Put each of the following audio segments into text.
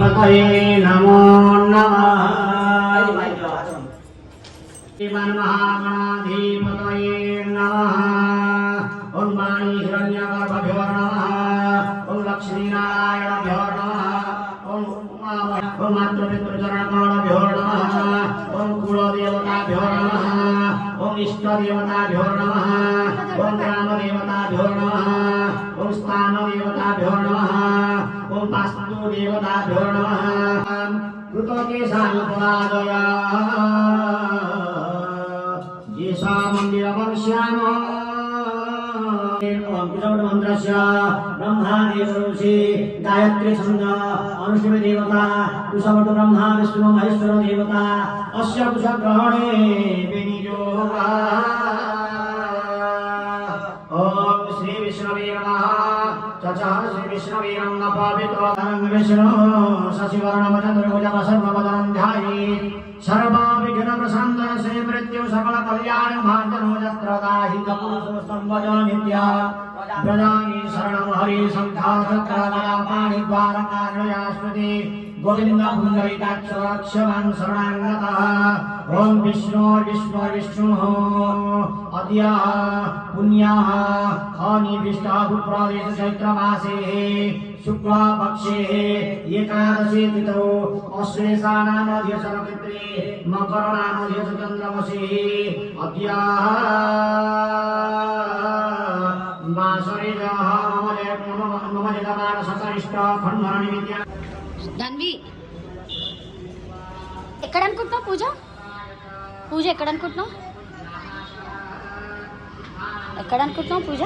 नमो नमः महागणाधिपतये नमः। ओं वाणी हिरण्यगर्भभ्यो नमः। ओं लक्ष्मीनारायणभ्यो नमः। ओं मातृपितृचरणकमलभ्यो नमः। ओं कुलदेवताभ्यो नमः। ओं इष्टदेवताभ्यो नमः। ओं ग्रामदेवताभ्यो नमः। ओं स्थानदेवताभ्यो नमः। ओं वास्तुदेवताभ्यो नमः। कृतकेशानुपराजय येषा मन्दिरमनुष्याम मंत्रस्य ब्रह्मादेवऋषि गायत्री छन्द अनुष्टुभ देवता कुशवटु ब्रह्मा विष्णु महेश्वर देवता अस्य कुशग्रहणे विनियोगा। ओम श्री विष्णवे नमः। चचः श्री विष्णवे नमः। पवित्रं विष्णु शशिवर्णवदनचतुर्भुजं सर्ववदनं ध्यायेत्। सर्वविघ्नप्रशान्तः श्री मृत्यु सकल कल्याण भाजनो यत्र गाहि कपुरुषस्तम्भजो नित्या व्रजामि शरणं हरि शङ्खाचक्रगदापाणि द्वारकार्णया स्मृति गोविन्द पुण्डरीकाक्षरक्षमां शरणागतः। ॐ विष्णुर्विष्णुर्विष्णुः अद्य पुण्यः खनिविष्टाहुप्रदेश चैत्रमासे शुक्लपक्षे एकादशी तिथौ अश्लेषानामध्यशनक्षत्रे मकरनामध्यशचन्द्रमसि अद्य ధన్వి ఎక్కడ అనుకుంటున్నావు పూజ పూజ ఎక్కడ అనుకుంటున్నావు ఎక్కడ అనుకుంటున్నావు పూజ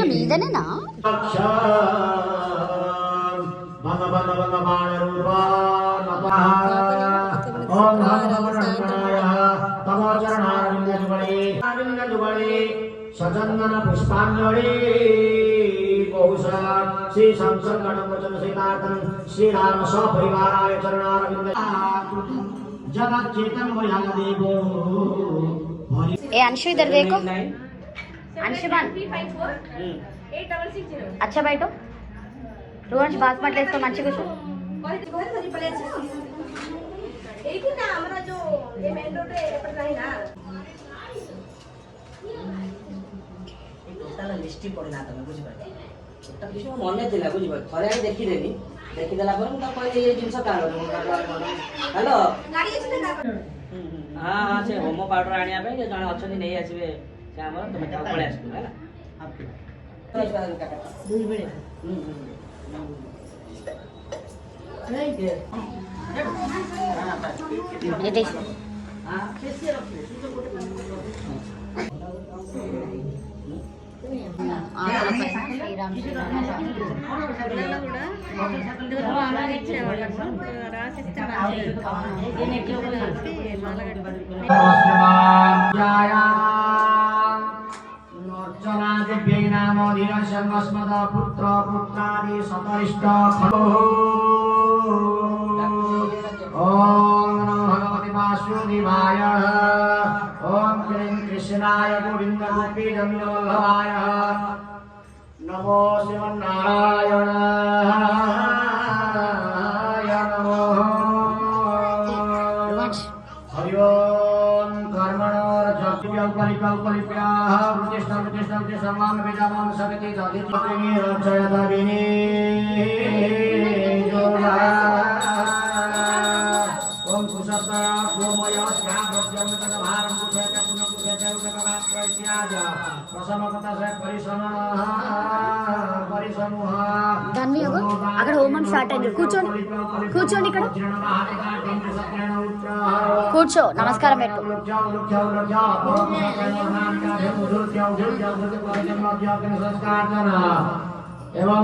మీదనేనా सचंदन पुष्पांजलि कौशल श्री संसर्गणवचन सीतार्थं श्री राम सपरिवाराय चरणारविंद जगत चेतन वयाल देवो। ए अंशु इधर देखो अंशुमान अच्छा बैठो रोज बात मत ले तो मंచి కూర్చో एकी ना हमरा जो ये मेन रोड रे एपट नाही ना टोटल लिस्ट पड़ना तमे बुझि पाए टोटल लिस्ट मने थिला बुझि पाए थरे आइ देखि देनी देखि देला पर हम कहले ये जिंस का हेलो गाड़ी अछि ना हां हां से होमो पाउडर आनिया पे जण अछनी नै आसीबे से हमर तमे जाओ पळे आसु हैला दुई बेले नहीं के ये देख हां कैसे रखते శ్రీరామ్ पुत्र पुत्रादि सतरिष्ट ओम नमो भगवते वासुदेवाय। ओम क्लीं कृष्णाय गोविंद गोपी जन्मवल्लभाय नमो शिवनारायणाय नमो। हरि ओम कर्मणोर्जप्यल्पलिप्यल्पलिप्याः वृतिष्ठवृतिष्ठवृतिसर्वान् वेदावां सगति दधित्वनि रचयतविनि ओम कुशस्या गोमय स्याभ्यमतभारं कुशेत पुनः कुशेत उदकमात्रैत्याज प्रसमकतसे परिसमूह ధన్వి అక్కడ హోమం స్టార్ట్ అయింది కూర్చోండి కూర్చోండి ఇక్కడ కూర్చో నమస్కారం పెట్టు एवं